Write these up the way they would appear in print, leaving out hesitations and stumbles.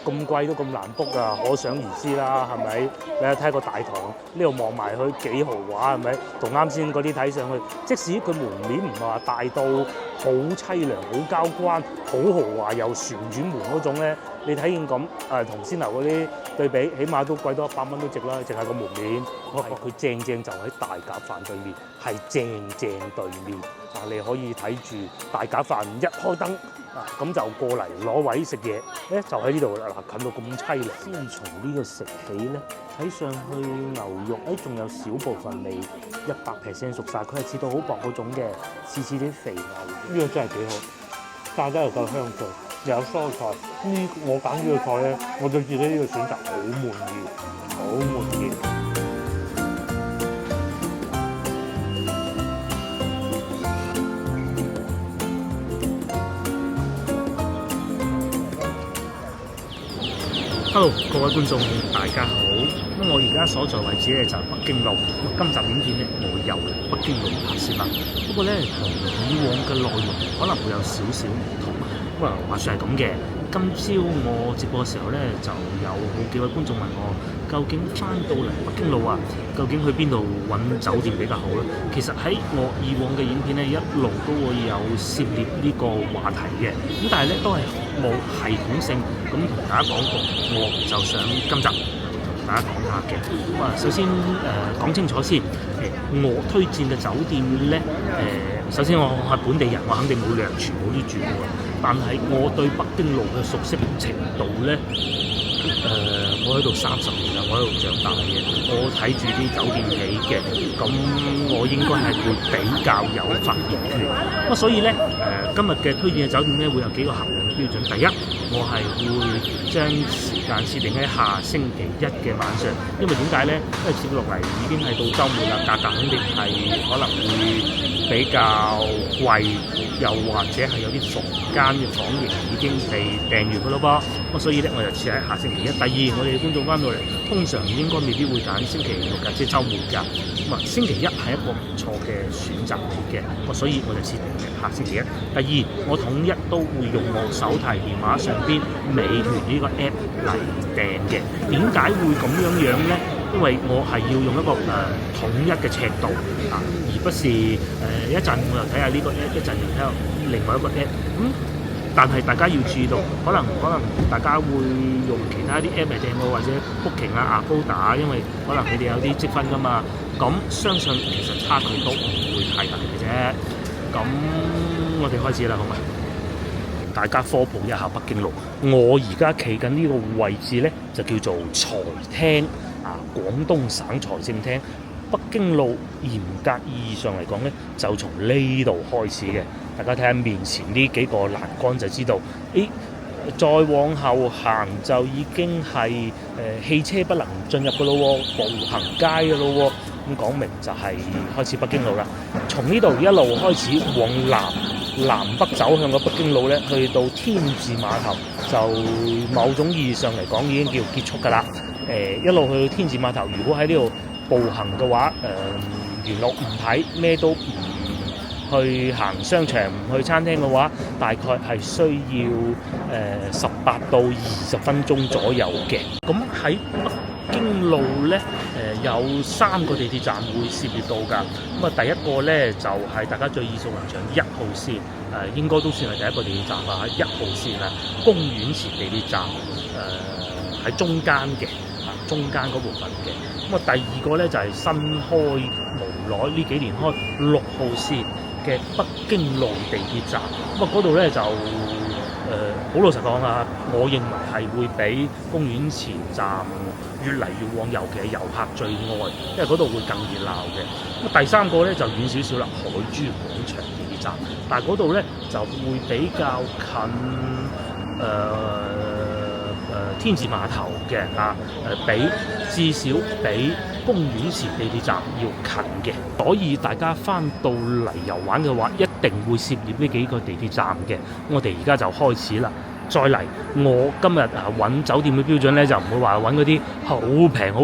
咁貴都咁難 book 啊，可想而知啦，係咪？你睇個大堂呢度望埋去幾豪華係咪？同啱先嗰啲睇上去，即使佢門面唔係話大到好凄涼、好交關、好豪華又旋轉門嗰種咧，你睇見咁同先樓嗰啲對比，起碼都貴多100蚊都值啦，淨係個門面。我發覺佢正就喺大鴿飯對面，係正對面啊！你可以睇住大鴿飯一開燈咁就過嚟攞位食嘢咧，就喺呢度啦！近到咁凄涼。先從呢個食起咧，睇上去牛肉仲有少部分未100% 熟晒，佢係切到好薄嗰種嘅，似啲肥牛。呢個真係幾好，炸得又夠香脆，又有蔬菜。我揀呢個菜咧，我對自己呢個選擇好滿意，好滿意。Hello， 各位觀眾大家好。咁我而家所在位置咧就係北京路。今集影片咧，我又嚟北京路拍攝啦。不過咧，同以往嘅內容可能會有少少唔同。咁話說係咁嘅。今朝我直播嘅時候咧，就有好幾位觀眾問我，究竟翻到嚟北京路啊，究竟去邊度揾酒店比較好咧？其實喺我以往嘅影片咧，一路都會有涉獵呢個話題嘅。咁但係咧都係冇系統性咁同大家講過，我就想今集同大家講下嘅。咁首先講清楚先，我推薦嘅酒店咧，首先我係本地人，我肯定冇理由全部都住過。但係我對北京路嘅熟悉程度咧，我喺度30年啦，我喺度長大嘅，我睇住啲酒店起嘅，咁我應該係會比較有發言權。咁所以咧，今日嘅推薦嘅酒店咧會有幾個衡量嘅標準。第一，我係會將時間設定喺下星期一嘅晚上，因為點解咧？因為接落嚟已經係到週末啦，價格肯定係可能會比較貴，又或者係有啲房間嘅房型已經被訂完嘅咯噃。咁所以咧，我就設喺下星期一。第二，我哋觀眾翻到嚟，通常應該未必會揀星期六㗎，即係週末㗎。咁星期一係一個唔錯嘅選擇嚟嘅。咁所以我就設定嘅下星期一。第二，我統一都會用我手提電話上邊美團呢個 app 嚟訂嘅。點解會咁樣咧？因為我係要用一個統一嘅尺度而不是一陣我又睇下呢個 app， 一陣又睇下另外一個 app。但係大家要注意到，可能大家會用其他啲 app 嚟訂喎，或者 Booking 啊、Agoda，因為可能你哋有啲積分㗎嘛。咁相信其實差距都唔會太大嘅啫。咁我哋開始啦，好嘛？大家科普一下北京路。我而家企緊呢個位置咧，就叫做財廳廣東省財政廳。北京路嚴格意義上嚟講咧，就從呢度開始嘅。大家睇下面前呢幾個欄杆就知道，再往後行就已經係汽車不能進入嘅咯喎，步行街嘅咯喎。咁講明就係開始北京路啦。從呢度一路開始往南北走向嘅北京路咧，去到天字碼頭就某種意義上嚟講已經叫結束㗎啦。一路去到天字碼頭，如果喺呢度步行嘅話，沿路唔睇咩都唔去行商場，唔去餐廳嘅話，大概係需要18到20分鐘左右嘅。咁喺北京路咧，有3個地鐵站會涉獵到㗎。咁第一個咧就係大家最耳熟能詳1號線，應該都算係第一個地鐵站啦。1號線啊，公園前地鐵站，喺中間嘅，中間嗰部分嘅。咁第二個咧就係新開無耐呢幾年開6號線嘅北京路地鐵站。咁嗰度咧就好老實講啊，我認為係會比公園前站越嚟越旺，尤其係遊客最愛，因為嗰度會更熱鬧嘅。咁第三個咧就遠少少啦，海珠廣場地鐵站，但係嗰度咧就會比較近天字碼頭嘅至少比公園前地鐵站要近嘅，所以大家翻到嚟遊玩嘅話，一定會涉獵呢幾個地鐵站嘅。我哋而家就開始啦。再嚟，我今日揾酒店嘅標準咧，就唔會話揾嗰啲好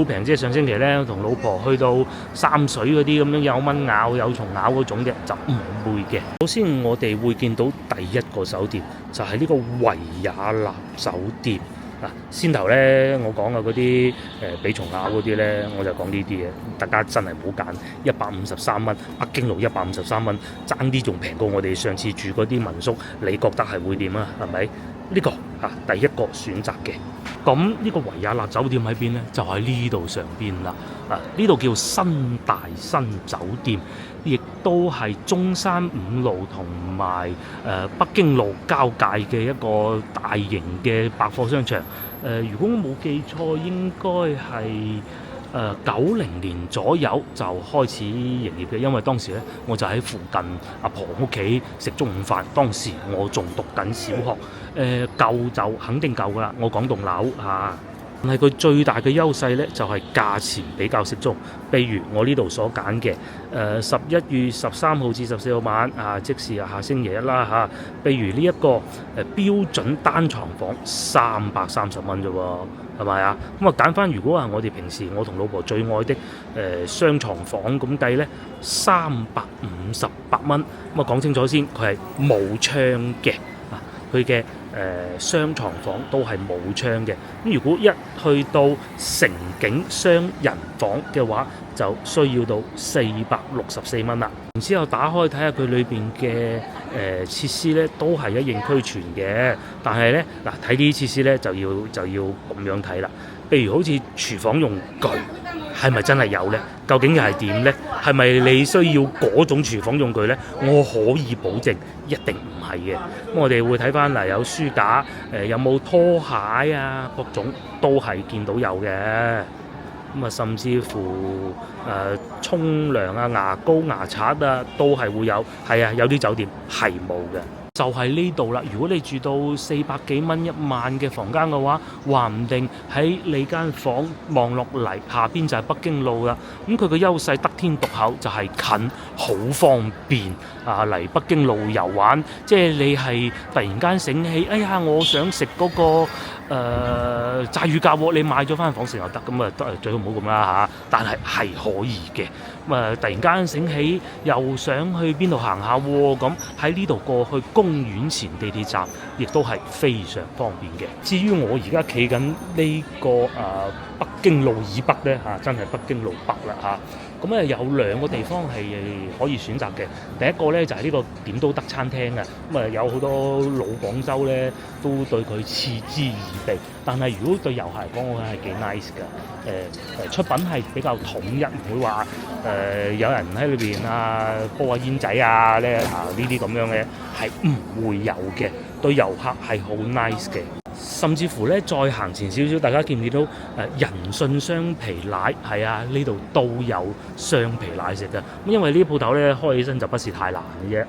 平，即係上星期咧同老婆去到三水嗰啲咁樣有蚊咬有蟲咬嗰種嘅，就唔會嘅。首先我哋會見到第一個酒店就係呢個維也納酒店。先頭咧我講嘅嗰啲俾蟲咬嗰啲咧，我就講呢啲嘅，大家真係唔好揀153蚊，北京路153蚊，爭啲仲平過我哋上次住嗰啲民宿，你覺得係會點啊？係咪？呢個第一個選擇嘅。咁呢個維也納酒店喺邊呢？就喺呢度上邊啦。呢度叫新大新酒店，亦都係中山五路同埋北京路交界嘅一個大型嘅百貨商場。如果我冇記錯，應該係90年左右就開始營業嘅，因為當時咧我就喺附近阿婆屋企食中午飯，當時我仲讀緊小學，舊就肯定舊㗎啦。我講棟樓嚇，但係佢最大嘅優勢咧就係價錢比較適中。譬如我呢度所揀嘅11月13號至14號晚即是下星期一啦嚇。譬如呢一個標準單床房330蚊啫喎。係咪啊？咁揀翻，如果係我哋平時我同老婆最愛的雙床房咁計呢，358蚊。咁講清楚先，佢係冇窗嘅，佢嘅雙床房都係冇窗嘅。咁如果一去到城景雙人房嘅話，就需要到464蚊啦。然之後打開睇下佢裏邊嘅設施咧，都係一應俱全嘅。但係咧睇呢啲設施咧就要咁樣睇啦。譬如好似廚房用具，係咪真係有呢？究竟又係點呢？係咪你需要嗰種廚房用具呢？我可以保證一定唔係嘅。咁我哋會睇翻有書架，有冇拖鞋啊，各種都係見到有嘅。咁甚至乎沖涼啊、牙膏、牙刷啊，都係會有。係有啲酒店係冇嘅。就係呢度啦。如果你住到400幾蚊一晚嘅房間嘅話，話唔定喺你間房望落嚟下邊就係北京路啦。咁佢嘅優勢得天獨厚，就係近，好方便嚟北京路遊玩。即係你係突然間醒起，哎呀，我想食嗰個炸魚夾喎，你買咗翻房食又得，咁最好唔好咁啦嚇。但係可以嘅。咁突然間醒起，又想去邊度行下喎，咁喺呢度過去公園前地鐵站，亦都係非常方便嘅。至於我而家企緊呢個北京路以北呢，真係北京路北啦嚇。咁有兩個地方係可以選擇嘅。第一個呢，就係呢個點都德餐廳啊。咁有好多老廣州呢都對佢嗤之以鼻。但係如果對遊客嚟講，我覺得係幾 nice 㗎。出品係比較統一，唔會話有人喺裏邊煲下煙仔呢啲咁樣嘅係唔會有嘅。對遊客係好 nice 嘅。甚至乎咧，再行前少少，大家見唔見到人信雙皮奶？係呢度都有雙皮奶食嘅。咁因為呢啲鋪頭咧開起身就不是太難嘅啫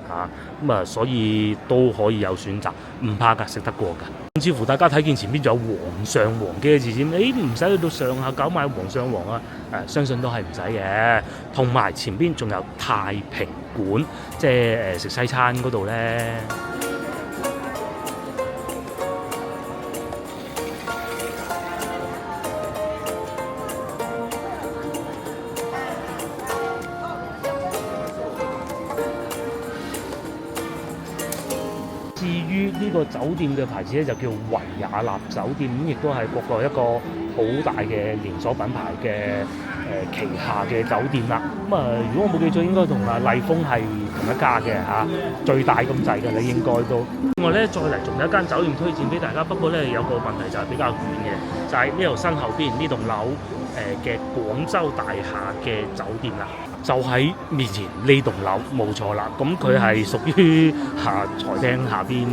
咁所以都可以有選擇，唔怕㗎，食得過㗎。甚至乎大家睇見前邊仲有皇上皇幾個字先，唔使去到上下九買皇上皇相信都係唔使嘅。同埋前邊仲有太平館，即係食西餐嗰度咧。至於呢個酒店嘅牌子咧，就叫維也納酒店，咁亦都係國內一個好大嘅連鎖品牌嘅旗下嘅酒店啦。咁如果我冇記錯，應該同麗豐係同一家嘅最大咁滯嘅，你應該都。另外咧，再嚟仲有一間酒店推薦俾大家，不過咧有個問題就係比較遠嘅，就係呢度身後邊呢棟樓嘅廣州大廈嘅酒店啦。就喺面前呢棟樓冇錯啦，咁佢係屬於財廳下邊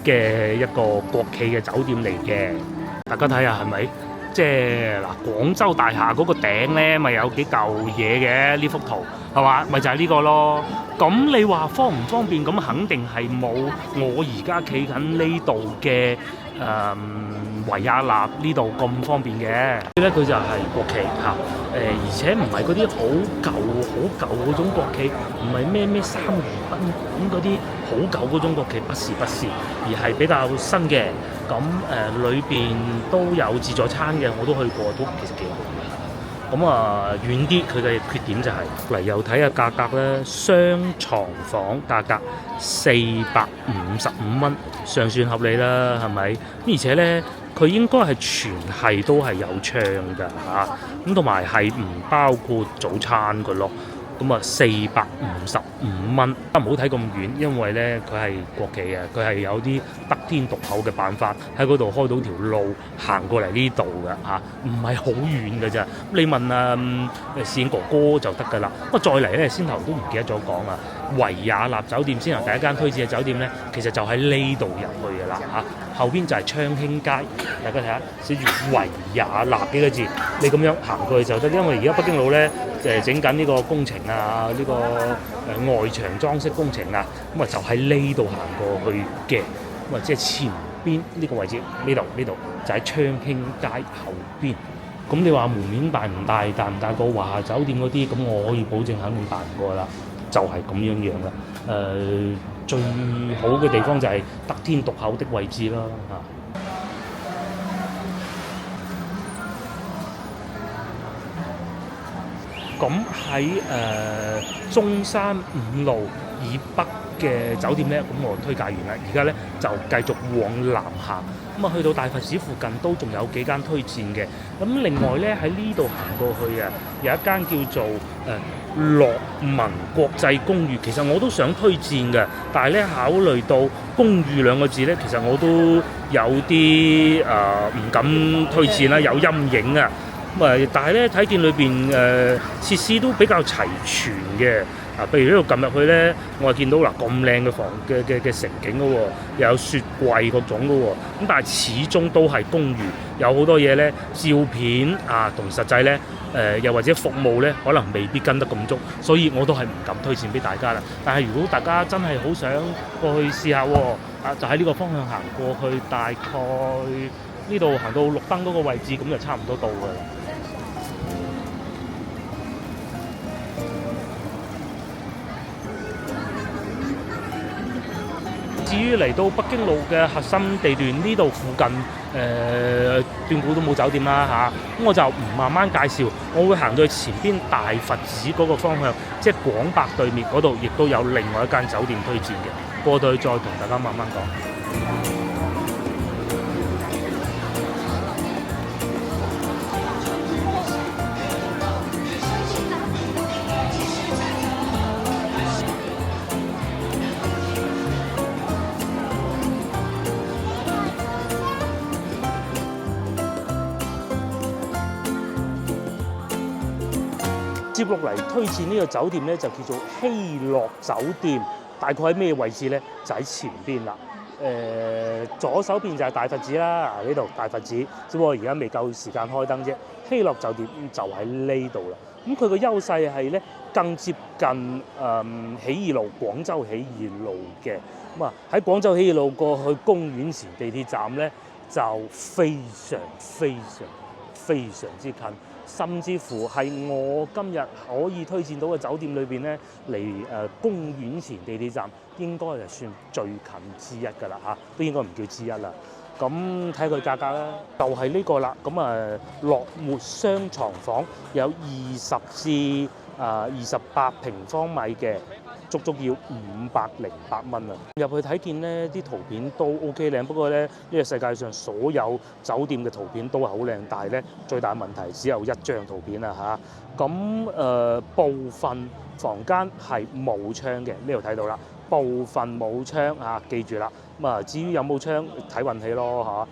嘅一個國企嘅酒店嚟嘅。大家睇下係咪？即係廣州大廈嗰個頂咧，咪有幾嚿嘢嘅呢幅圖係嘛？咪就係呢個咯。咁你話方唔方便？咁肯定係冇我而家企緊呢度嘅維也納呢度咁方便嘅。咧佢就係國企而且唔係嗰啲好舊嗰種國企，唔係咩三如賓館嗰啲好舊嗰種國企，不是，而係比較新嘅。咁裏邊都有自助餐嘅，我都去過，都其實幾好嘅。咁遠啲，佢嘅缺點就係嚟又睇下價格咧，雙床房價格455蚊，尚算合理啦，係咪？而且咧佢應該係全係都係有窗㗎嚇，咁同埋係唔包括早餐㗎咯。咁啊455蚊，唔好睇咁遠，因為咧佢係國企嘅，佢係有啲得天獨厚嘅辦法喺嗰度開到條路行過嚟呢度嘅嚇，唔係好遠嘅咋。你問侍應哥哥就得㗎啦。不過再嚟咧，先頭都唔記得咗講啊，維也納酒店先頭第一間推薦嘅酒店咧，其實就喺呢度入去㗎啦嚇。後邊就係昌興街，大家睇下寫住維也納幾個字，你咁樣行過去就得。因為而家北京路咧整緊呢個工程啊，呢個外牆裝飾工程啊，咁啊就喺呢度行過去嘅，咁啊即係前邊呢個位置，呢度就喺昌興街後邊。咁你話門面大唔大過華夏酒店嗰啲？咁我可以保證肯定大唔過啦，就係咁樣啦。最好嘅地方就係得天獨厚的位置啦嚇。咁喺中山五路以北嘅酒店咧，咁我推介完啦。而家咧就繼續往南行，咁啊去到大佛寺附近都仲有幾間推薦嘅。咁另外咧喺呢度行過去啊，有一間叫做樂文國際公寓，其實我都想推薦嘅，但係咧考慮到公寓兩個字咧，其實我都有啲唔敢推薦啦，有陰影啊。但係咧睇見裏邊設施都比較齊全嘅。譬如呢度撳入去咧，我係見到嗱咁靚嘅房嘅城景嘅喎，又有雪櫃各種嘅喎。咁但係始終都係公寓，有好多嘢咧，照片同實際咧又或者服務咧，可能未必跟得咁足，所以我都係唔敢推薦俾大家啦。但係如果大家真係好想過去試下就喺呢個方向行過去，大概呢度行到綠燈嗰個位置，咁就差唔多到㗎啦。至於嚟到北京路嘅核心地段呢度附近，斷估都冇酒店啦嚇，咁我就唔慢慢介紹，我會行到去前邊大佛寺嗰個方向，即係廣百對面嗰度，亦都有另外一間酒店推薦嘅，過到去再同大家慢慢講。接落嚟推薦呢個酒店咧，就叫做希樂酒店。大概喺咩位置咧？就喺前邊啦。左手邊就係大佛寺啦。呢度大佛寺，只不過而家未夠時間開燈啫。希樂酒店就喺呢度啦。咁佢個優勢係咧，更接近起義路、廣州起義路嘅。咁喺廣州起義路過去公園前地鐵站咧，就非常之近。甚至乎係我今日可以推薦到嘅酒店裏邊咧，離公園前地鐵站應該係算最近之一㗎啦嚇，都應該唔叫之一啦。咁睇佢價格啦，就係呢個啦。咁樂活雙床房有20至28平方米嘅，足足要508蚊啊！入去睇見呢啲圖片都 OK 靚，不過咧呢個世界上所有酒店嘅圖片都係好靚，但係咧最大問題只有一張圖片啊嚇。咁部分房間係冇窗嘅，呢度睇到啦，部分冇窗啊，記住啦。咁至於有冇窗睇運氣咯嚇。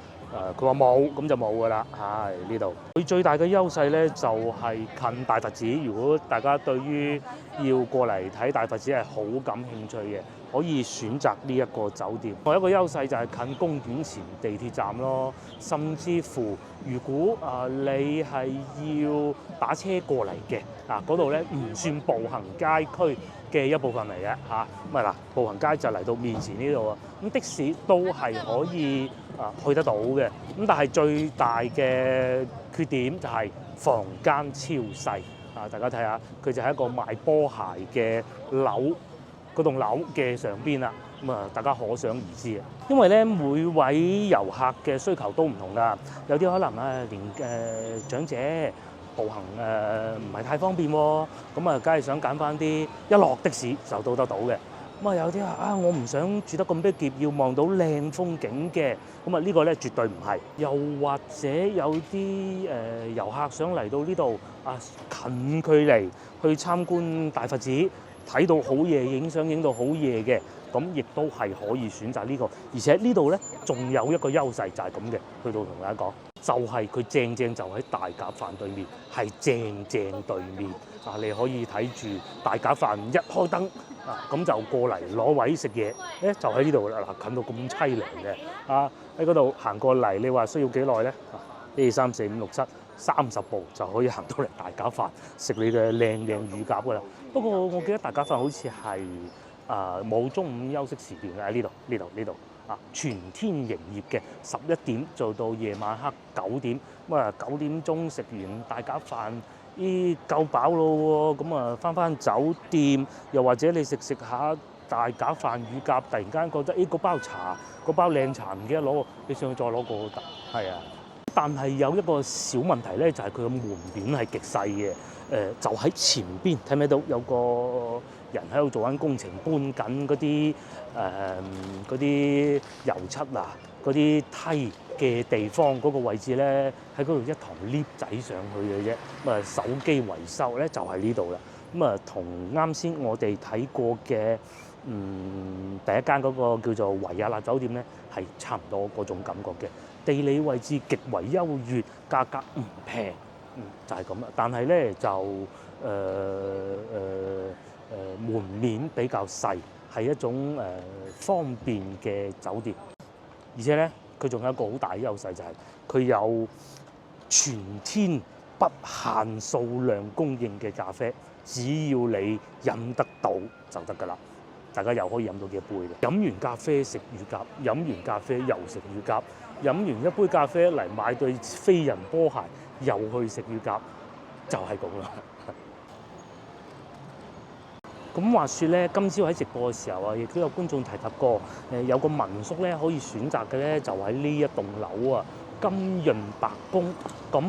佢話冇，咁就冇㗎啦，呢度。佢最大嘅優勢咧就係近大佛寺。如果大家對於要過嚟睇大佛寺係好感興趣嘅，可以選擇呢一個酒店。另外一個優勢就係近公園前地鐵站咯，甚至乎如果你係要打車過嚟嘅，嗰度咧唔算步行街區嘅一部分嚟嘅嚇。咁嗱，步行街就嚟到面前呢度啊。咁的士都係可以去得到嘅。咁但係最大嘅缺點就係房間超細大家睇下，佢就係一個賣波鞋嘅樓，嗰棟樓嘅上邊啦。咁大家可想而知嘅。因為咧每位遊客嘅需求都唔同㗎，有啲可能長者步行唔係太方便喎，咁梗係想揀翻啲一落的士就到得到嘅。咁啊有啲話我唔想住得咁逼狹，要望到靚風景嘅。咁啊呢個咧絕對唔係。又或者有啲遊客想嚟到呢度啊，近距離去參觀大佛寺，睇到好夜，影相影到好夜嘅，咁亦都係可以選擇呢個。而且呢度咧仲有一個優勢就係咁嘅，去到同大家講。就係佢正就喺大鴿飯對面，係正對面啊！你可以睇住大鴿飯一開燈啊，咁就過嚟攞位食嘢，就喺呢度啦！嗱，近到咁凄涼嘅啊，喺嗰度行過嚟，你話需要幾耐咧？啊，1、2、3、4、5、6、7 30步就可以行到嚟大鴿飯食你嘅靚乳鴿噶啦。不過我記得大鴿飯好似係冇中午休息時段嘅，喺呢度。全天營業嘅，11點做到夜晚黑9點，咁啊9點鐘食完大鴿飯，夠飽咯喎，咁啊翻酒店，又或者你食下大鴿飯乳鴿，突然間覺得嗰包茶嗰包靚茶唔記得攞，你上去再攞個都得，係啊。但係有一個小問題咧，就係佢個門面係極細嘅，就喺前邊睇唔睇到有個人喺度做緊工程，搬緊嗰啲油漆啊，嗰啲梯嘅地方嗰個位置咧，喺嗰度一堂 lift 仔上去嘅啫。咁啊，手機維修咧就係呢度啦。咁啊，同啱先我哋睇過嘅第一間嗰個叫做維也納酒店咧，係差唔多嗰種感覺嘅。地理位置極為優越，價格唔平，就係咁啦。但係咧就門面比較細，係一種方便嘅酒店。而且咧，佢仲有一個好大嘅優勢，就係佢有全天不限數量供應嘅咖啡，只要你飲得到就得㗎啦。大家又可以飲到幾杯嘅。飲完咖啡食乳鴿，飲完咖啡又食乳鴿，飲完一杯咖啡嚟買對飛人波鞋，又去食乳鴿，就係咁啦。咁話說咧，今朝喺直播嘅時候啊，亦都有觀眾提及過，有個民宿咧可以選擇嘅咧，就喺呢一棟樓啊，金潤白宮。咁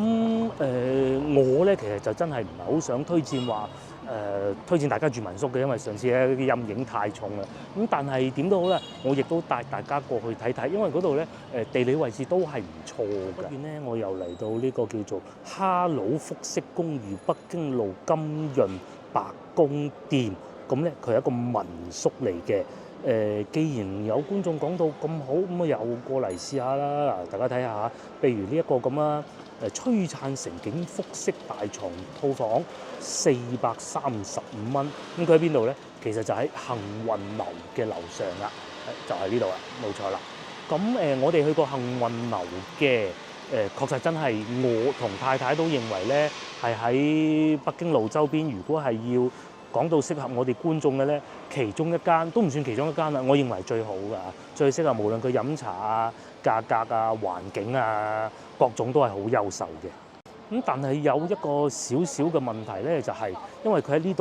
我咧其實就真係唔係好想推薦話推薦大家住民宿嘅，因為上次咧啲陰影太重啦。咁但係點都好啦，我亦都帶大家過去睇睇，因為嗰度咧地理位置都係唔錯嘅。邊咧我又嚟到呢個叫做哈魯福式公寓北京路金潤白宮店。咁咧，佢係一個民宿嚟嘅。既然有觀眾講到咁好，咁我又過嚟試下啦。嗱，大家睇下，譬如呢一個咁啦，璀璨城景複式大床套房，435蚊。咁佢喺邊度咧？其實就喺幸運樓嘅樓上啦，就係呢度啦，冇錯啦。咁我哋去過幸運樓嘅，確實真係我同太太都認為咧，係喺北京路周邊，如果係要講到適合我哋觀眾嘅咧，其中一間都唔算其中一間啦，我認為最好㗎，最適合無論佢飲茶啊、價格啊、環境啊，各種都係好優秀嘅。咁但係有一個少少嘅問題咧，就係因為佢喺呢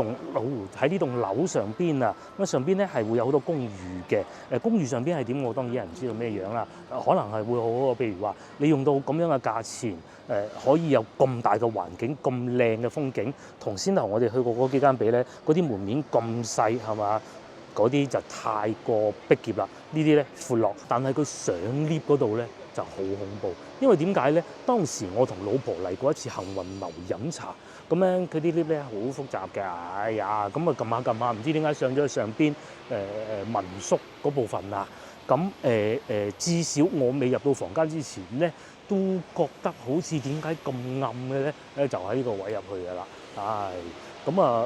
棟樓上邊啊，咁上邊咧係會有好多公寓嘅。公寓上邊係點？我當然有人知道咩樣啦。可能係會好好，譬如話你用到咁樣嘅價錢，可以有咁大嘅環境、咁靚嘅風景，同先頭我哋去過嗰幾間比咧，嗰啲門面咁細係嘛？嗰啲就太過逼狹啦。呢啲咧闊落，但係佢上 lift 嗰度咧就好恐怖。因為點解咧？當時我同老婆嚟過一次幸運樓飲茶，咁咧佢啲 lift 咧好複雜嘅，哎呀，咁啊撳下，唔知點解上咗去上邊民宿嗰部分啊。咁至少我未入到房間之前咧，都覺得好似點解咁暗嘅咧？就喺呢個位入去㗎啦，唉。咁啊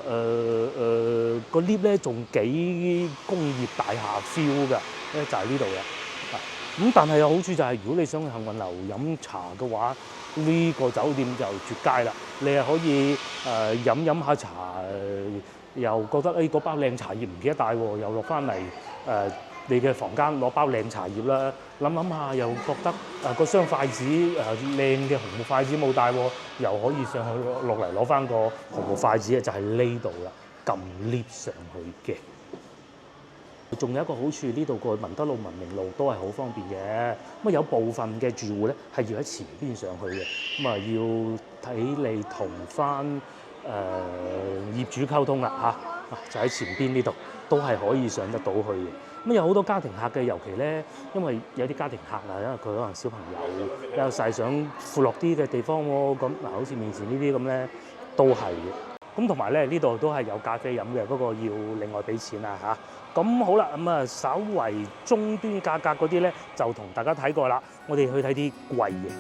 個 lift 咧仲幾工業大廈 feel 㗎，咧就係呢度嘅。咁但係有好處就係，如果你想去幸運樓飲茶嘅話，呢個酒店就絕佳啦。你係可以飲下茶，又覺得嗰包靚茶葉唔記得帶喎，又落翻嚟你嘅房間攞包靚茶葉啦。諗下又覺得個雙筷子靚嘅紅木筷子冇帶喎，又可以上去落嚟攞翻個紅木筷子，就係呢度啦，撳 lift 上去嘅。仲有一個好處，呢度個文德路、文明路都係好方便嘅。咁有部分嘅住戶咧係要喺前邊上去嘅，咁要睇你同翻業主溝通啦嚇，就喺前邊呢度。都係可以上得到去嘅。咁有好多家庭客嘅，尤其咧，因為有啲家庭客啊，因為佢可能小朋友有晒想闊落啲嘅地方喎，咁嗱，好似面前呢啲咁咧，都係嘅。咁同埋咧，呢度都係有咖啡飲嘅，不過要另外俾錢啦嚇。咁好啦，咁啊稍為中端價格嗰啲咧，就同大家睇過啦。我哋去睇啲貴嘅。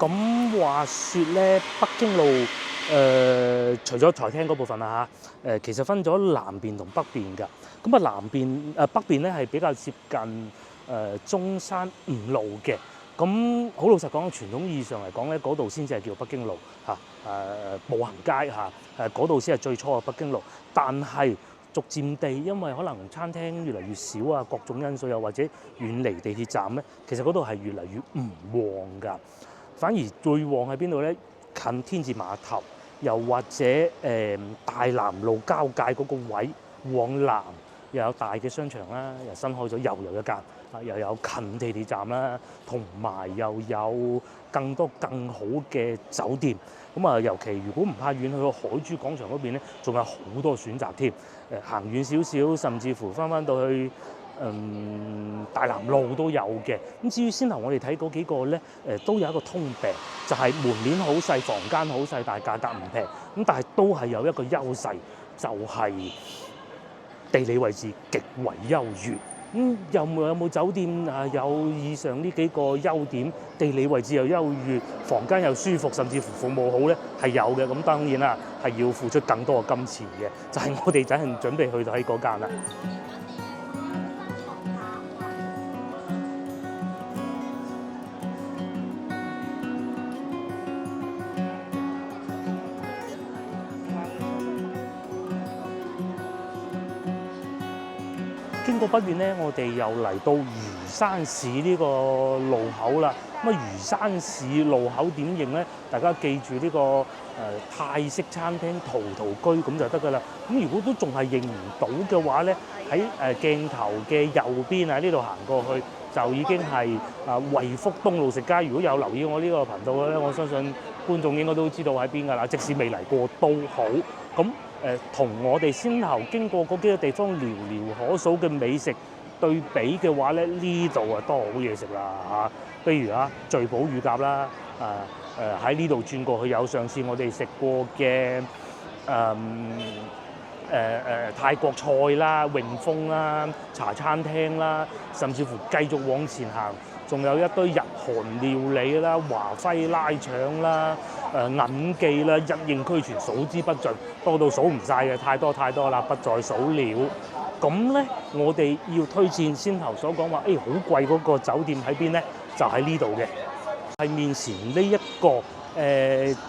咁話說咧，北京路除咗財廳嗰部分啦嚇，其實分咗南邊同北邊㗎。咁啊南邊北邊咧係比較接近中山五路嘅。咁好老實講，傳統意義上嚟講咧，嗰度先至係叫北京路嚇，步行街嚇，嗰度先係最初嘅北京路。但係逐漸地，因為可能餐廳越嚟越少啊，各種因素又或者遠離地鐵站咧，其實嗰度係越嚟越唔旺㗎。反而最旺喺邊度咧？近天字碼頭，又或者大南路交界嗰個位往南，又有大嘅商場啦，又新開咗又有一間，又有近地鐵站啦，同埋又有更多更好嘅酒店。咁啊，尤其如果唔怕遠，去到海珠廣場嗰邊咧，仲有好多選擇添。行遠少少，甚至乎翻到去大南路都有嘅。咁至於先頭我哋睇嗰幾個咧，都有一個通病，就係門面好細，房間好細，但係價格唔平。咁但係都係有一個優勢，就係地理位置極為優越。有冇酒店啊？有以上呢幾個優點，地理位置又優越，房間又舒服，甚至乎服務好咧，係有嘅。咁當然啦，係要付出更多嘅金錢嘅，就係我哋就係準備去睇嗰間啦。經過北邊咧，我哋又嚟到魚山市呢個路口啦。咁啊，魚山市路口點認咧？大家記住呢個泰式餐廳陶陶居咁就得㗎啦。咁如果都仲係認唔到嘅話咧，喺鏡頭嘅右邊啊，呢度行過去就已經係惠福東路食街。如果有留意我呢個頻道嘅咧，我相信觀眾應該都知道喺邊㗎啦。即使未嚟過都好，咁同我哋先後經過嗰幾個地方寥寥可數嘅美食對比嘅話咧，呢度啊多好嘢食啦嚇。譬如聚寶乳鴿啦，喺呢度轉過去有上次我哋食過嘅泰國菜啦、永豐啦、茶餐廳啦，甚至乎繼續往前行，仲有一堆日韓料理啦、華輝拉腸啦、銀記啦，一應俱全，數之不盡，多到數唔晒嘅，太多太多啦，不再數了。咁咧，我哋要推薦先頭所講話，好貴嗰個酒店喺邊咧？就喺呢度嘅，係面前呢一個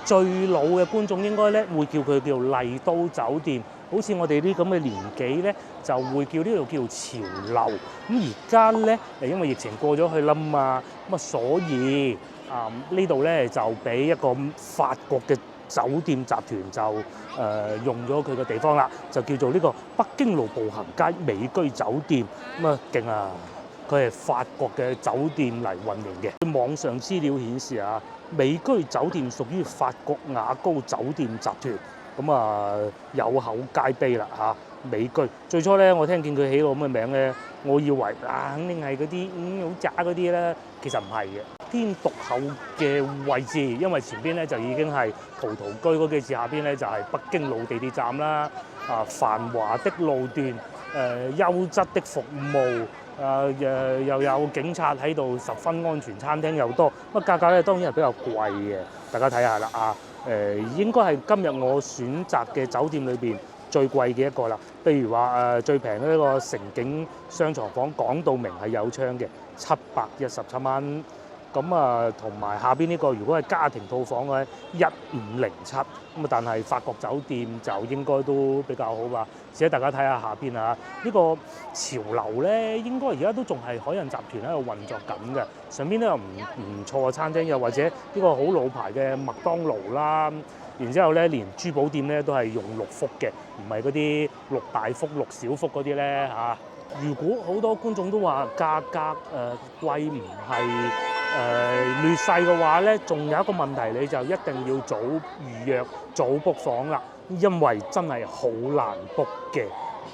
最老嘅觀眾應該咧會叫佢叫麗都酒店。好似我哋啲咁嘅年紀咧，就會叫呢度叫潮流。咁而家咧，因為疫情過咗去啦嘛，咁啊所以呢度咧就俾一個法國嘅酒店集團就用咗佢嘅地方啦，就叫做呢個北京路步行街美居酒店。咁啊勁啊！佢係法國嘅酒店嚟運營嘅。網上資料顯示美居酒店屬於法國雅高酒店集團。咁有口皆碑啦嚇，美居。最初咧，我聽見佢起個咁嘅名咧，我以為肯定係嗰啲好渣嗰啲啦，其實唔係嘅。天獨厚嘅位置，因為前邊咧就已經係陶陶居嗰幾字，下邊咧就係北京路地鐵站啦。繁華的路段，優質的服務，又有警察喺度，十分安全，餐廳又多。咁價格咧當然係比較貴嘅，大家睇下啦應該係今日我選擇嘅酒店裏邊最貴嘅一個啦。譬如話最平嘅呢個城景雙床房，講到明係有窗嘅，717蚊。咁同埋下邊呢個如果係家庭套房嘅1507。咁但係法國酒店就應該都比較好吧。而且大家睇下下邊呢個潮流咧，應該而家都仲係海印集團喺度運作緊嘅。上邊都有唔錯嘅餐廳，又或者呢個好老牌嘅麥當勞啦。然之後咧，連珠寶店咧都係用6幅嘅，唔係嗰啲6大幅、6小幅嗰啲咧。如果好多觀眾都話價格貴唔係劣勢嘅話咧，仲有一個問題，你就一定要早預約、早 book 房啦，因為真係好難 book 嘅。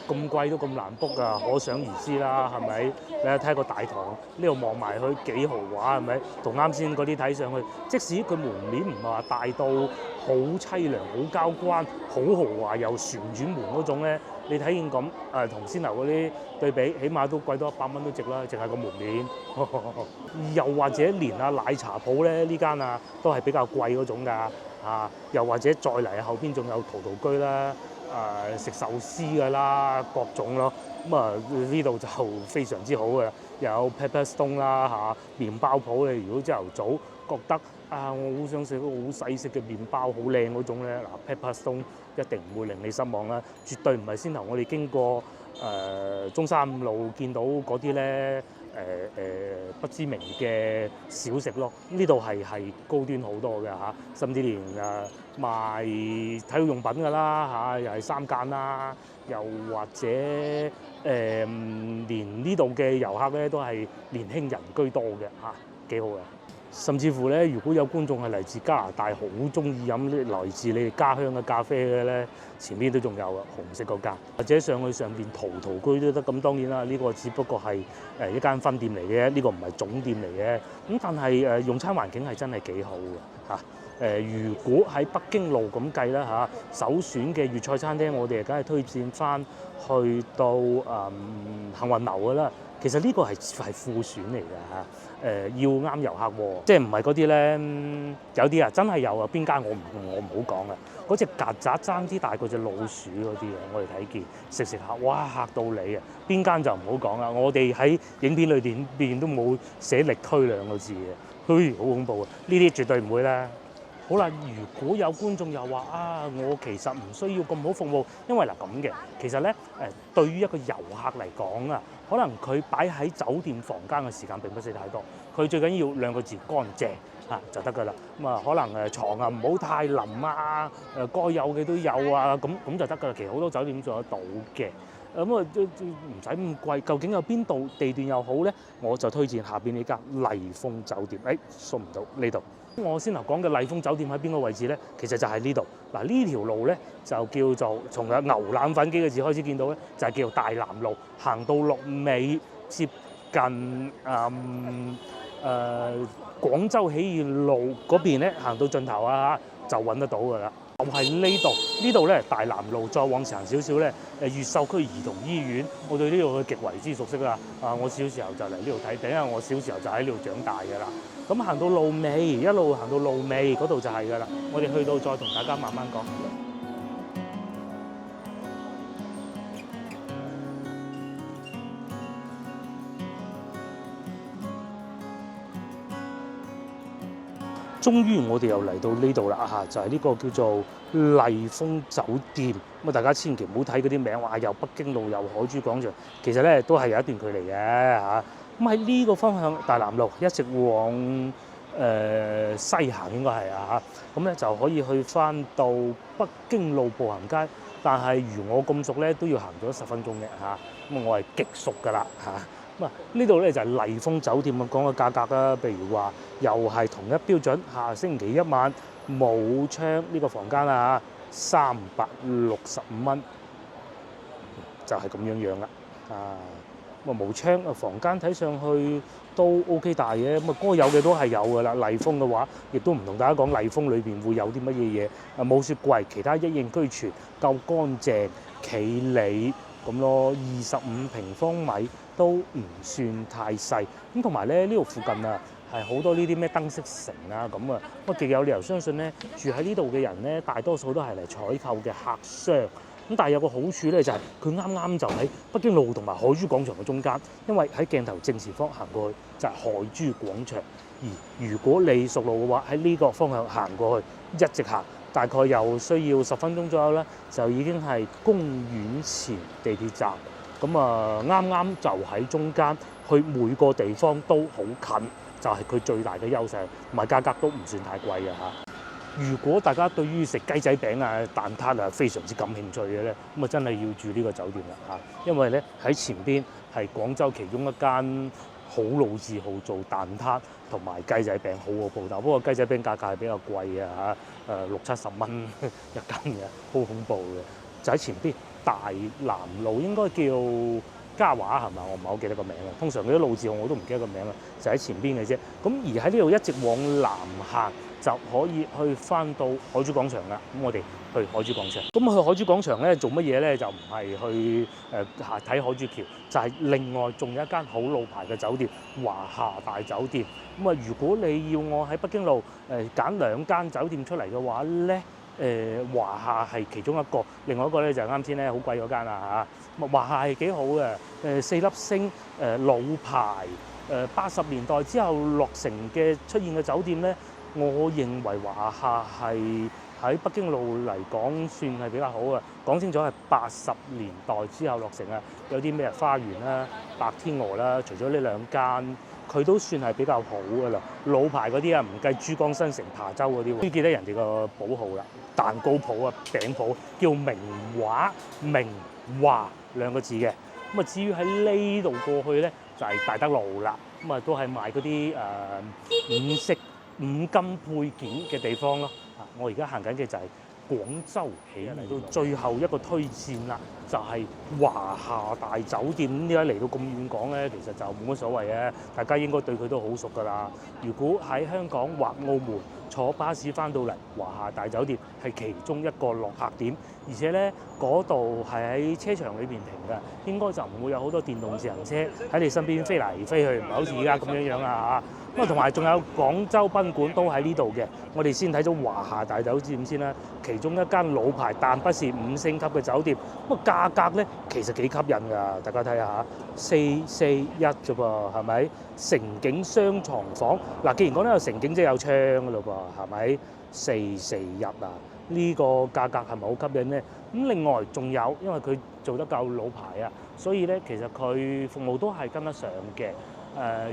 咁貴都咁難 book 啊，可想而知啦，係咪？你睇個大堂呢度望埋去幾豪華，係咪？同啱先嗰啲睇上去，即使佢門面唔係話大到好凄涼、好交關、好豪華又旋轉門嗰種咧，你睇見咁同先樓嗰啲對比，起碼都貴多100蚊都值啦，淨係個門面。又或者連奶茶鋪咧呢間都係比較貴嗰種㗎又或者再嚟後邊仲有陶陶居啦。食壽司㗎啦，各種咯，呢度就非常之好嘅，又有 Pepper Stone 啦麵包鋪你如果朝頭早覺得我好想食個好西式嘅麵包，好靚嗰種咧，Pepper Stone 一定唔會令你失望啦，絕對唔係先頭我哋經過中山路見到嗰啲咧不知名嘅小食咯，呢度係高端好多嘅甚至連賣體育用品㗎啦又係3間啦，又或者連呢度嘅遊客咧都係年輕人居多嘅幾好嘅。甚至乎咧，如果有觀眾係嚟自加拿大，好中意飲來自你哋家鄉嘅咖啡嘅咧，前邊都仲有紅色嗰間，或者上去上邊陶陶居都得。咁當然啦，呢個只不過係一間分店嚟嘅，呢個唔係總店嚟嘅。咁但係用餐環境係真係幾好嘅如果喺北京路咁計啦首選嘅粵菜餐廳，我哋梗係推薦翻去到幸運樓㗎啦。其實呢個係副選嚟㗎要啱遊客喎，即係唔係嗰啲咧？有啲真係有邊間我唔好講啊！嗰隻曱甴爭啲大過隻老鼠嗰啲我哋睇見食下，哇嚇到你邊間就唔好講啦！我哋喺影片裏邊都冇寫力推2個字嘅，好恐怖呢啲絕對唔會啦。好啦，如果有觀眾又話我其實唔需要咁好服務，因為咁嘅，其實咧對於一個遊客嚟講可能佢擺喺酒店房間嘅時間並不是太多，佢最緊要2個字乾淨就得㗎啦。可能床唔好太腍該有嘅都有咁就得㗎啦。其實好多酒店做得到嘅，都唔使咁貴。究竟有邊度地段又好咧？我就推薦下邊呢間麗豐酒店。掃唔到呢度。我先頭講嘅麗豐酒店喺邊個位置咧？其實就係呢度。呢條路咧就叫做從有牛腩粉幾個字開始見到咧，就係叫做大南路，行到落尾接近廣州起義路嗰邊咧，行到盡頭就揾得到㗎啦。就係呢度咧，大南路再往前行少少咧，越秀區兒童醫院，我對呢度極為之熟悉啦。我小時候就嚟呢度睇，因為我小時候就喺呢度長大㗎啦。咁行到路尾，一路行到路尾嗰度就係㗎啦。我哋去到再同大家慢慢講。終於我哋又嚟到呢度啦就係呢個叫做麗豐酒店。大家千祈唔好睇嗰啲名話又北京路又海珠廣場，其實咧都係有一段距離嘅咁喺呢個方向大南路一直往西行應該係咁咧就可以去翻到北京路步行街。但係如我咁熟咧，都要行咗10分鐘嘅我係極熟㗎啦呢度咧就係麗豐酒店講嘅價格啦。譬如話又係同一標準，星期一晚冇窗呢個房間365蚊，就係咁樣啦冇窗房間睇上去都 OK 大嘅，該有嘅都係有㗎啦。麗豐嘅話，亦都唔同大家講麗豐裏邊會有啲乜嘢嘢冇雪櫃，其他一應俱全，夠乾淨企理咁咯。25平方米都唔算太細咁，同埋咧呢度附近係好多呢啲咩燈飾城咁我極有理由相信咧，住喺呢度嘅人咧，大多數都係嚟採購嘅客商。咁但係有個好處咧，就係佢啱啱就喺北京路同埋海珠廣場嘅中間，因為喺鏡頭正前方行過去就係海珠廣場。而如果你熟路嘅話，喺呢個方向行過去，一直行大概又需要10分鐘左右咧，就已經係公園前地鐵站。咁啱啱就喺中間，去每個地方都好近，就係佢最大嘅優勢，同埋價格都唔算太貴嘅如果大家對於食雞仔餅蛋撻非常之感興趣嘅咧，咁真係要住呢個酒店啦因為咧喺前邊係廣州其中一間好老字號做蛋撻同埋雞仔餅好嘅鋪頭。不過雞仔餅價格係比較貴啊嚇，60-70蚊一斤嘅，好恐怖嘅。就喺前邊大南路應該叫嘉華係咪？我唔係好記得個名啦。通常嗰啲老字號我都唔記得個名啦，就喺前邊嘅啫。咁而喺呢度一直往南行就可以去翻到海珠廣場啦。咁我哋去海珠廣場。咁去海珠廣場咧做乜嘢咧？就唔係去睇海珠橋，就係另外仲有一間好老牌嘅酒店——華夏大酒店。咁啊，如果你要我喺北京路揀2間酒店出嚟嘅話咧，華夏係其中一個，另外一個咧就係啱先咧好貴嗰間啦嚇。華夏係幾好嘅，4粒星，老牌，80年代之後落成嘅出現嘅酒店咧，我認為華夏係喺北京路嚟講算係比較好嘅。講清楚係80年代之後落成啊，有啲咩花園啦、白天鵝啦，除咗呢2間。佢都算係比較好㗎啦，老牌嗰啲啊，唔計珠江新城、琶洲嗰啲喎。都記得人哋個寶號啦，蛋糕鋪啊、餅鋪叫明華2個字嘅。咁啊，至於喺呢度過去咧，就係大德路啦。咁啊，都係賣嗰啲五金配件嘅地方咯。我而家行緊嘅就係廣州起嚟到最後一個推薦啦，就係華夏大酒店。點解嚟到咁遠講咧？其實就冇乜所謂嘅，大家應該對佢都好熟㗎啦。如果喺香港或澳門坐巴士翻到嚟，華夏大酒店係其中一個落客點，而且咧嗰度係喺車場裏邊停嘅，應該就唔會有好多電動自行車喺你身邊飛嚟飛去，唔係好似而家咁樣啊嚇。咁啊，同埋仲有廣州賓館都喺呢度嘅。我哋先睇咗華夏大酒店先啦，其中一間老牌但不是5星級嘅酒店。咁啊，價格咧其實幾吸引㗎，大家睇下嚇，441啫噃，係咪？城景雙床房嗱，既然講得有城景，即係有窗㗎咯噃，係咪？441啊，呢個價格係咪好吸引咧？咁另外仲有，因為佢做得夠老牌啊，所以咧其實佢服務都係跟得上嘅。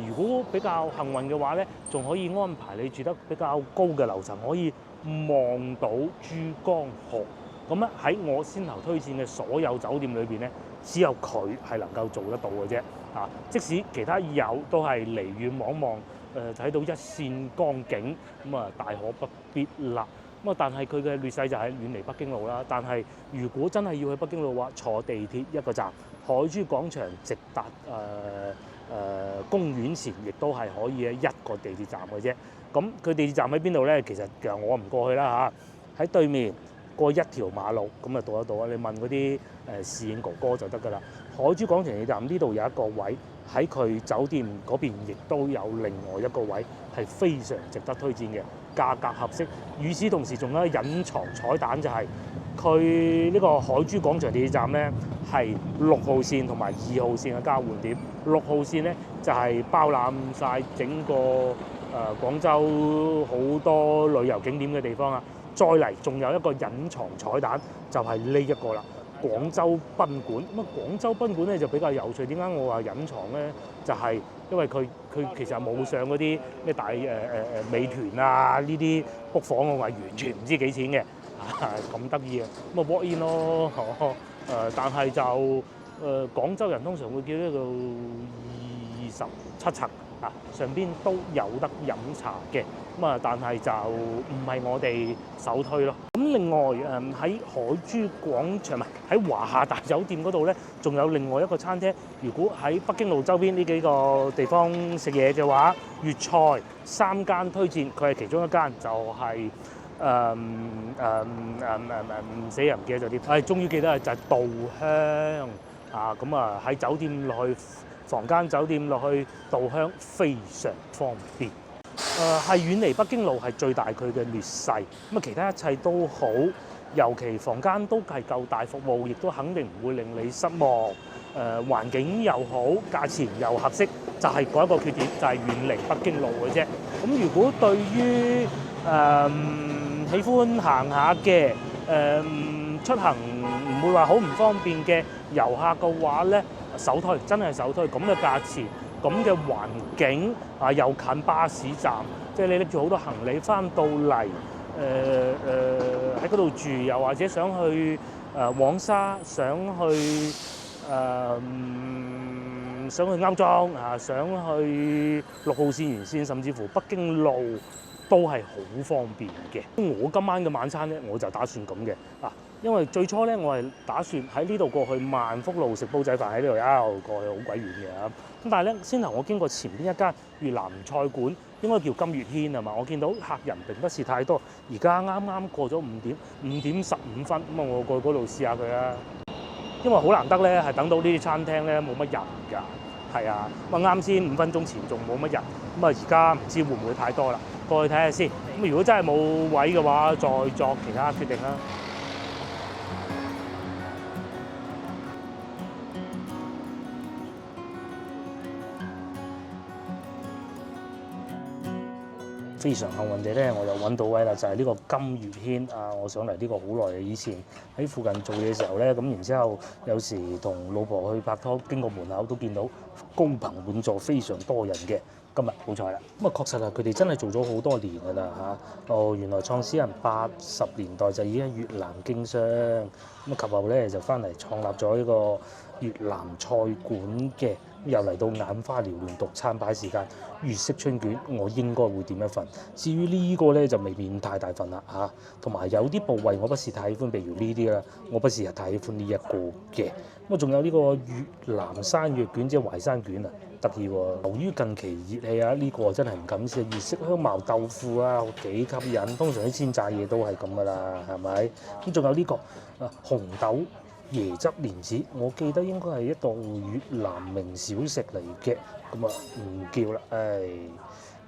如果比較幸運嘅話咧，仲可以安排你住得比較高嘅樓層，可以望到珠江河。咁咧喺我先頭推薦嘅所有酒店裏邊咧，只有佢係能夠做得到嘅啫。即使其他有都係離遠望望，睇到一線江景，咁啊大可不必啦。咁啊，但係佢嘅劣勢就係遠離北京路啦。但係如果真係要去北京路嘅話，坐地鐵1個站，海珠廣場直達公園前，亦都係可以1個地鐵站嘅啫。咁佢地鐵站喺邊度咧？其實我唔過去啦嚇，喺對面過1條馬路咁啊到得到啊！你問嗰啲侍應哥哥就得㗎啦。海珠廣場地鐵站呢度有一個位，喺佢酒店嗰邊亦都有另外一個位，係非常值得推薦嘅，價格合適。與此同時，仲有一個隱藏彩蛋就係佢呢個海珠廣場地鐵站咧，係6號線同埋2號線嘅交換點。6號線咧就係包攬晒整個廣州好多旅遊景點嘅地方啊！再嚟仲有一個隱藏彩蛋，就係呢一個啦，廣州賓館。咁啊，廣州賓館咧就比較有趣。點解我話隱藏咧？就係因為佢其實冇上嗰啲咩大美團啊呢啲 book 房，我話完全唔知幾錢嘅，咁得意啊！咁啊 walk in 咯，但係就廣州人通常會叫呢個27層。上邊都有得飲茶嘅，咁啊，但係就唔係我哋首推咯。咁另外喺海珠廣場喺華夏大酒店嗰度咧，仲有另外一個餐廳。如果喺北京路周邊呢幾個地方食嘢嘅話，粵菜3間推薦，佢係其中一間，就係唔死人唔記得咗啲。終於記得就係稻香啊！咁啊喺酒店落去。房間酒店落去稻香非常方便，係遠離北京路係最大佢嘅劣勢。咁啊，其他一切都好，尤其房間都係夠大，服務亦都肯定唔會令你失望。環境又好，價錢又合適，就係嗰一個缺點，就係遠離北京路嘅啫。咁如果對於喜歡行下嘅出行唔會話好唔方便嘅遊客嘅話咧，首推真係首推。咁嘅價錢，咁嘅環境又近巴士站，即係你拎住好多行李翻到嚟，喺嗰度住，又或者想去黃沙，想去想去歐莊啊，想去6號線沿線，甚至乎北京路都係好方便嘅。我今晚嘅晚餐咧，我就打算咁嘅啊，因為最初咧我係打算喺呢度過去萬福路食煲仔飯，喺呢度一路過去好鬼遠嘅。咁但係咧，先頭我經過前邊一間越南菜館，應該叫金月軒係嘛？我見到客人並不是太多，而家啱啱過咗5點15分，咁啊我過去嗰度試下佢啦。因為好難得咧，係等到呢啲餐廳咧冇乜人㗎，係啊，咁啊啱先5分鐘前仲冇乜人，咁啊而家唔知會唔會太多啦，過去睇下先。咁如果真係冇位嘅話，再作其他決定啦。非常幸運地咧，我就揾到位啦，就係呢個金月軒啊！我上嚟呢個好耐嘅，以前喺附近做嘢嘅時候咧，咁然之後有時同老婆去拍拖，經過門口都見到高朋滿座，非常多人嘅。今日好彩啦，咁啊確實係佢哋真係做咗好多年㗎啦嚇。哦，原來創始人80年代就已經喺越南經商，咁及後咧就翻嚟創立咗呢個越南菜館嘅。又嚟到眼花繚亂讀餐牌時間，粵式春卷我應該會點一份。至於呢個咧就未免太大份啦嚇，同埋有啲部位我不是太喜歡，譬如呢啲啦，我不是太喜歡呢一個嘅。咁啊仲有呢個越南山藥卷，即係淮山卷啊，得意喎。由於近期熱氣啊，呢個真係唔敢試。粵式香茅豆腐啊，幾吸引。通常啲煎炸嘢都係咁噶啦，係咪？咁仲有呢個紅豆椰汁蓮子，我記得應該係一道越南名小食嚟嘅，咁啊唔叫啦，唉。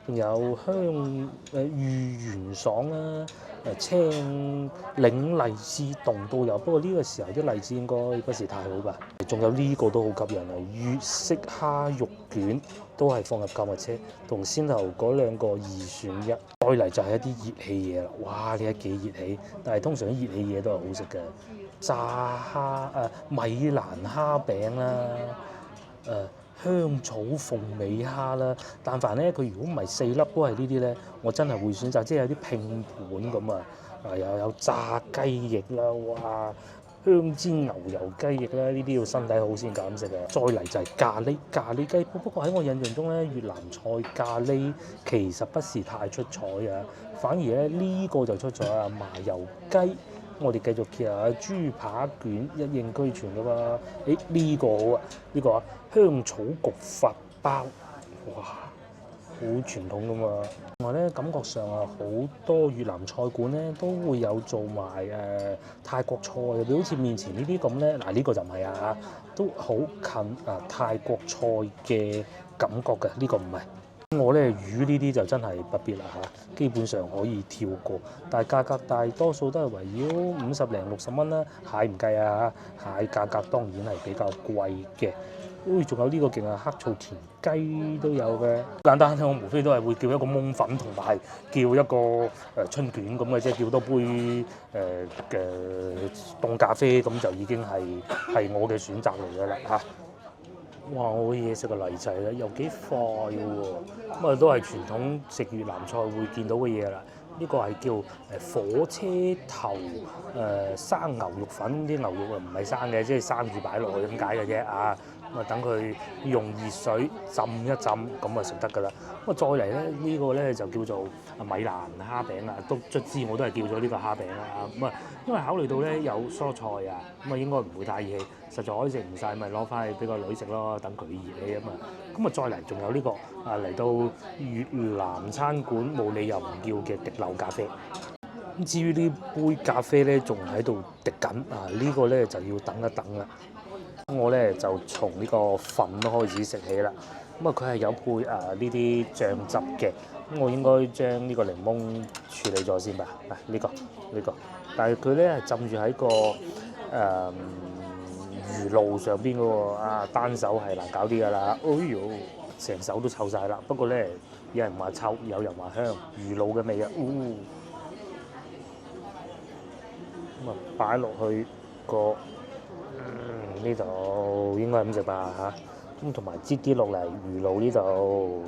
仲有芋圓爽啦，青檸荔枝凍都有，不過呢個時候啲荔枝應該不是太好吧。仲有呢個都好吸引啊，粵式蝦肉卷都係放入購物車，同先頭嗰兩個2選1。再嚟就係一啲熱氣嘢啦，哇！你睇幾熱氣，但係通常啲熱氣嘢都係好食嘅，炸蝦米蘭蝦餅啦，香草鳳尾蝦啦，但凡咧佢如果唔係4粒都係呢啲咧，我真係會選擇，即係有啲拼盤咁啊，又有炸雞翼啦，哇！香煎牛油雞翼啦，呢啲要身體好先敢食嘅。再嚟就係咖喱雞煲，不過喺我印象中咧，越南菜咖喱其實不是太出彩啊，反而咧呢個就出彩啊，麻油雞。我哋繼續揭下豬扒卷一應俱全噶嘛。呢個好啊，呢個香草焗法包，哇，好傳統噶嘛。另外咧，感覺上啊，好多越南菜館咧都會有做埋泰國菜嘅，好似面前呢啲咁咧，嗱呢個就唔係啊，都好近泰國菜嘅感覺嘅，呢個唔係。我咧魚呢啲就真係不必啦嚇，基本上可以跳過，但係價格大多數都係圍繞50零60蚊啦，蟹唔計啊，蟹價格當然係比較貴嘅。仲有呢個勁啊，黑醋田雞都有嘅。簡單我無非都係會叫一個檬粉同埋叫一個春卷咁嘅啫，叫多杯嘅凍咖啡咁就已經係我嘅選擇嚟嘅啦嚇。哇！我嘢食個嚟滯啦，又幾快喎，咁啊都係傳統食越南菜會見到嘅嘢啦。呢個係叫火車頭生牛肉粉，啲牛肉啊唔係生嘅，即係生住擺落去咁解嘅啫啊。咁啊等佢用熱水浸一浸，咁啊食得㗎啦。咁啊再嚟咧呢個咧就叫做米蘭蝦餅啦，都卒之我都係叫咗呢個蝦餅啦。咁啊因為考慮到咧有蔬菜啊，咁啊應該唔會太熱氣，實在可以食唔晒，咪攞翻去俾個女食咯，等佢熱氣啊嘛。咁啊再嚟仲有呢個嚟到越南餐館冇理由唔叫嘅滴漏咖啡。咁至於呢杯咖啡咧仲喺度滴緊呢個咧就要等一等啦。我咧就從呢個粉開始食起啦。咁啊佢係有配呢啲醬汁嘅。咁我應該將呢個檸檬處理咗先吧。呢個，但係佢咧係浸住喺個魚露上邊嘅喎。單手係難搞啲㗎啦。哎呦，成手都臭晒啦。不過咧，有人話臭，有人話香，魚露嘅味啊。咁啊擺落去個呢度應該係咁食吧嚇。咁同埋擠啲落嚟魚露呢度。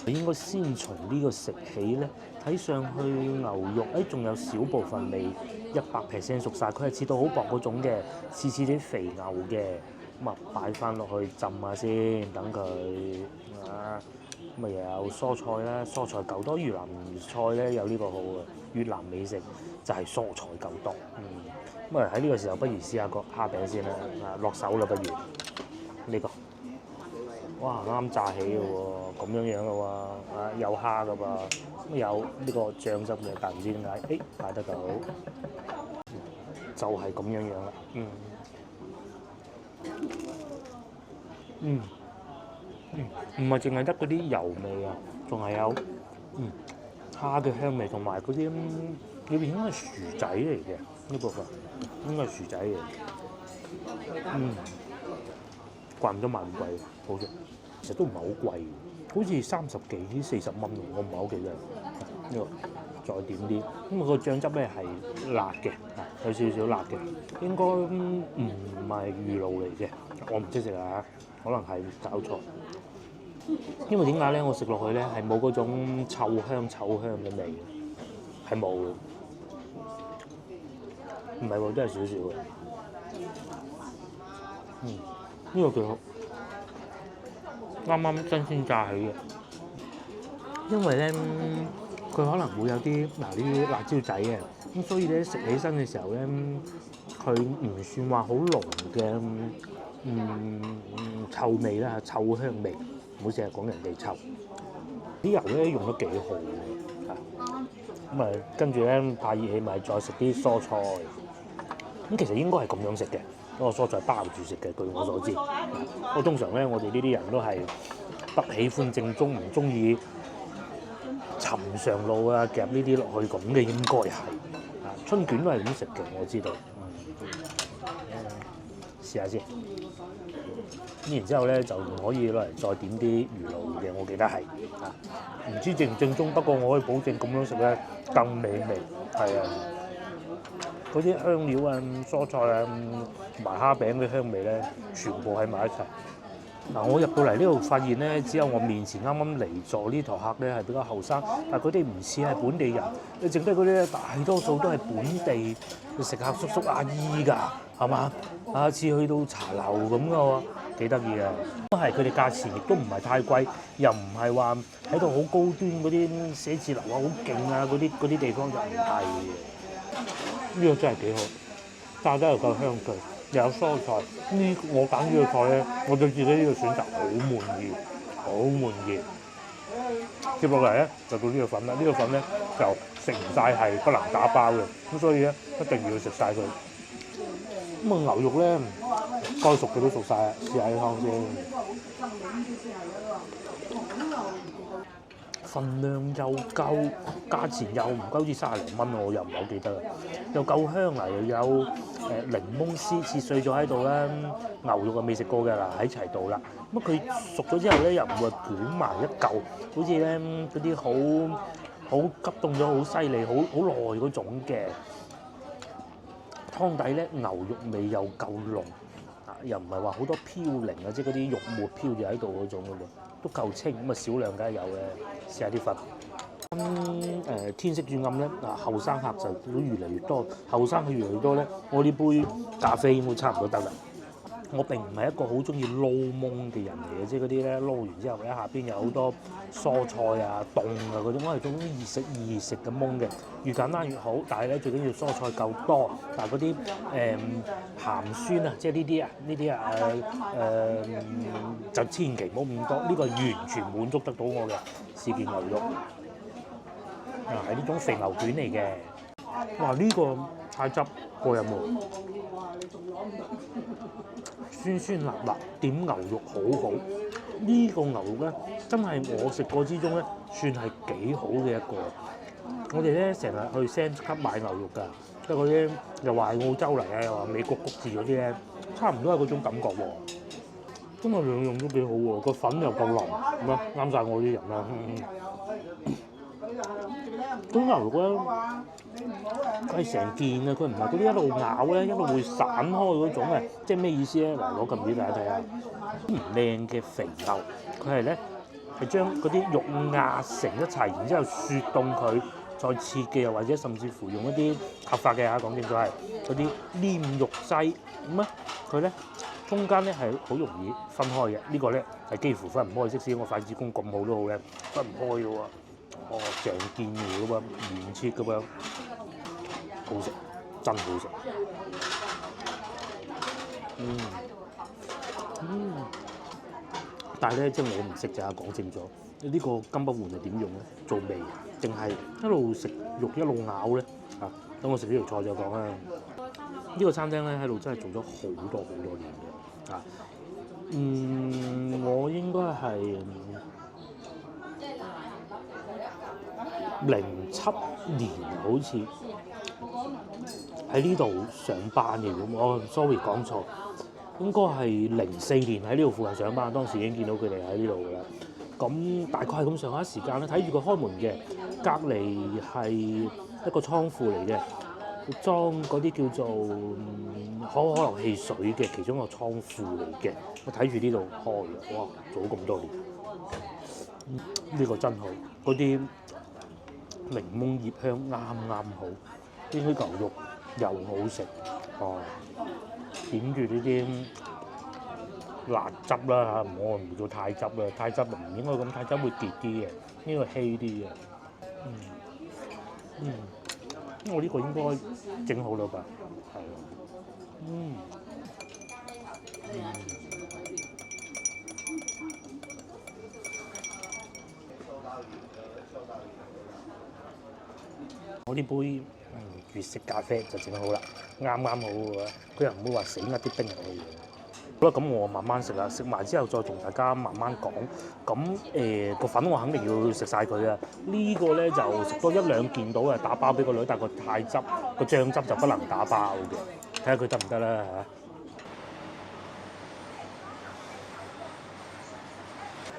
你應該先從呢個食起咧，睇上去牛肉仲有少部分未100% 熟晒，佢係切到好薄嗰種嘅，似啲肥牛嘅。咁啊擺翻落去浸下先，等佢啊。咁啊又有蔬菜啦，蔬菜夠多。越南菜咧有呢個好嘅，越南美食就係蔬菜夠多。咁啊喺呢個時候，不如試下個蝦餅先啦。落手啦，不如呢個。哇，啱炸起嘅喎，咁樣嘅喎，有蝦嘅噃，有呢個醬汁嘅，但唔知點解，擺得到，就係咁樣啦。唔係淨係得嗰啲油味啊，仲係有蝦嘅香味，同埋嗰啲裏邊應該係薯仔嚟嘅呢部分，應該係薯仔嚟。怪唔得賣咁貴，好食。其實都唔係好貴，好似30幾40蚊，我唔係好記得。呢個再點啲，咁個醬汁咧係辣嘅，有少少辣嘅，應該唔係魚露嚟嘅，我唔識食啊，可能係搞錯。因為點解咧？我食落去咧係冇嗰種臭香嘅味，係冇嘅。唔係喎，都係少少嘅。呢個幾好。啱啱新鮮炸起嘅，因為咧佢可能會有啲呢啲辣椒仔嘅，咁所以咧食起身嘅時候咧，佢唔算話好濃嘅臭味啦，臭香味，唔好成日講人哋臭。啲油咧用得幾好嘅，咁跟住咧怕熱氣咪再食啲蔬菜，咁其實應該係咁樣食嘅。嗰個蔬菜包住食嘅，據我所知。我通常咧，我哋呢啲人都係不喜歡正宗，唔中意尋常路啊夾呢啲落去咁嘅，應該係春卷都係咁食嘅，我知道。試下先。咁然之後咧就可以攞嚟再點啲魚露嘅，我記得係唔知正唔正宗，不過我可以保證咁樣食咧更美味，係啊。嗰啲香料啊、蔬菜啊同埋蝦餅嘅香味咧，全部喺埋一齊。我入到嚟呢度發現咧，只有我面前啱啱嚟座呢台客咧係比較後生，但係佢哋唔似係本地人，你剩低嗰啲大多數都係本地食客叔叔阿姨㗎，係嘛？似去到茶樓咁嘅喎，幾得意啊！都係佢哋價錢亦都唔係太貴，又唔係話喺度好高端嗰啲寫字樓好勁啊嗰啲地方就唔係嘅。呢個真係幾好，炸得又夠香脆，又有蔬菜。我揀呢個菜咧，我對自己呢個選擇好滿意，好滿意。接落嚟咧就到呢個粉啦，呢個粉咧就食唔晒係不能打包嘅，咁所以咧一定要食晒佢。咁牛肉咧該熟嘅都熟晒啦，試下啲湯先。份量又夠，價錢又唔夠，好似30零蚊，我又唔係好記得啦。又夠香啊，又有檸檬絲切碎咗喺度啦，牛肉啊未食過㗎啦，喺齊度啦。咁佢熟咗之後咧，又唔會捲埋一嚿，好似咧嗰啲好急凍咗、好犀利、好耐嗰種嘅湯底咧，牛肉味又夠濃，又唔係話好多飄零啊，即係嗰啲肉末飄住喺度嗰種嘅喎。都夠清，咁少量梗係有嘅。試下啲粉。天色轉暗咧，後生客就都越嚟越多。後生客越嚟越多咧，我呢杯咖啡應該差唔多得啦。我並唔係一個好中意撈檬嘅人嚟嘅，即係嗰啲咧撈完之後咧下邊有好多蔬菜啊、凍啊嗰啲，我係中意易食嘅檬嘅，越簡單越好。但係咧最緊要蔬菜夠多，但係嗰啲鹹酸啊，即係呢啲就千祈唔好咁多。呢個完全滿足得到我嘅事件牛肉，係呢種肥牛卷嚟嘅。哇！呢個太汁過癮喎！酸酸辣辣，點牛肉好好。呢個牛肉咧，真係我食過之中咧，算係幾好嘅一個。我哋咧成日去 Sam's Club 買牛肉㗎，即係嗰啲又話係澳洲嚟啊，又話美國谷字嗰啲咧，差唔多係嗰種感覺喎。真係兩樣都幾好喎，個粉又夠腍，咁啊啱晒我啲人啦。嗰牛肉咧，佢係成件啊，佢唔係嗰啲一路咬咧，一路會散開嗰種啊，即係咩意思咧？嗱，攞近俾大家睇下，唔靚嘅肥牛，佢係咧係將嗰啲肉壓成一齊，然之後雪凍佢，再切嘅，又或者甚至乎用一啲合法嘅嚇，講清楚係嗰啲黏肉劑咁啊，佢咧中間咧係好容易分開嘅，呢個咧係幾乎分唔開，即使我筷子功咁好都好咧，分唔開嘅喎。哦，長見嘅喎，圓切嘅喎，好食，真好食。但係咧，即係我唔識咋，講清楚。呢個金不換係點用咧？做味定係一路食肉一路咬咧？等我食呢條菜再講啦。呢個餐廳咧喺度真係做咗好多年嘅。我應該係07年好似喺呢度上班嘅咁。我 sorry 講錯，應該係04年喺呢度附近上班。當時已經見到佢哋喺呢度㗎啦。咁大概係咁上下時間咧，睇住佢開門嘅，隔離係一個倉庫嚟嘅，裝嗰啲叫做可樂汽水嘅其中一個倉庫嚟嘅。我睇住呢度開，哇，做咗咁多年，呢個真好，嗰啲檸檬葉香啱好，啲牛肉又好食，點住呢啲辣汁啦，我唔叫太汁啦，太汁唔應該咁，太汁會結啲嘅，呢個稀啲嘅。我呢個應該整好啦吧？係我呢杯粵式咖啡就整好啦，啱好嘅，佢又唔會話死呃啲冰入去嘅。好啦，咁我慢慢食啦，食埋之後再同大家慢慢講。咁個粉我肯定要食晒佢啊！呢個咧就食多1-2件到啊，打包俾個女，但係個太汁個醬汁就不能打包嘅，睇下佢得唔得啦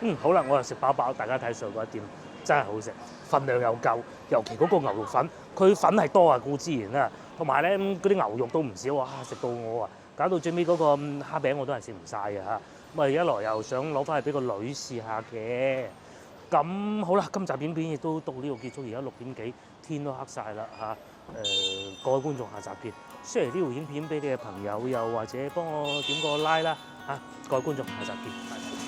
嚇。好啦，我又食飽，大家睇上嗰一點真係好食，份量又夠，尤其嗰個牛肉粉，佢粉係多啊，固之然啦，同埋咧嗰啲牛肉都唔少，哇！食到我搞到最尾嗰個蝦餅我都係食唔晒嘅嚇。咁一來又想攞翻去俾個女試下嘅。咁好啦，今集影片亦都到呢度結束，而家6點幾，天都黑晒啦嚇。各位觀眾，下集見。share呢條影片俾你嘅朋友，又或者幫我點個 like 啦嚇。各位觀眾，下集見。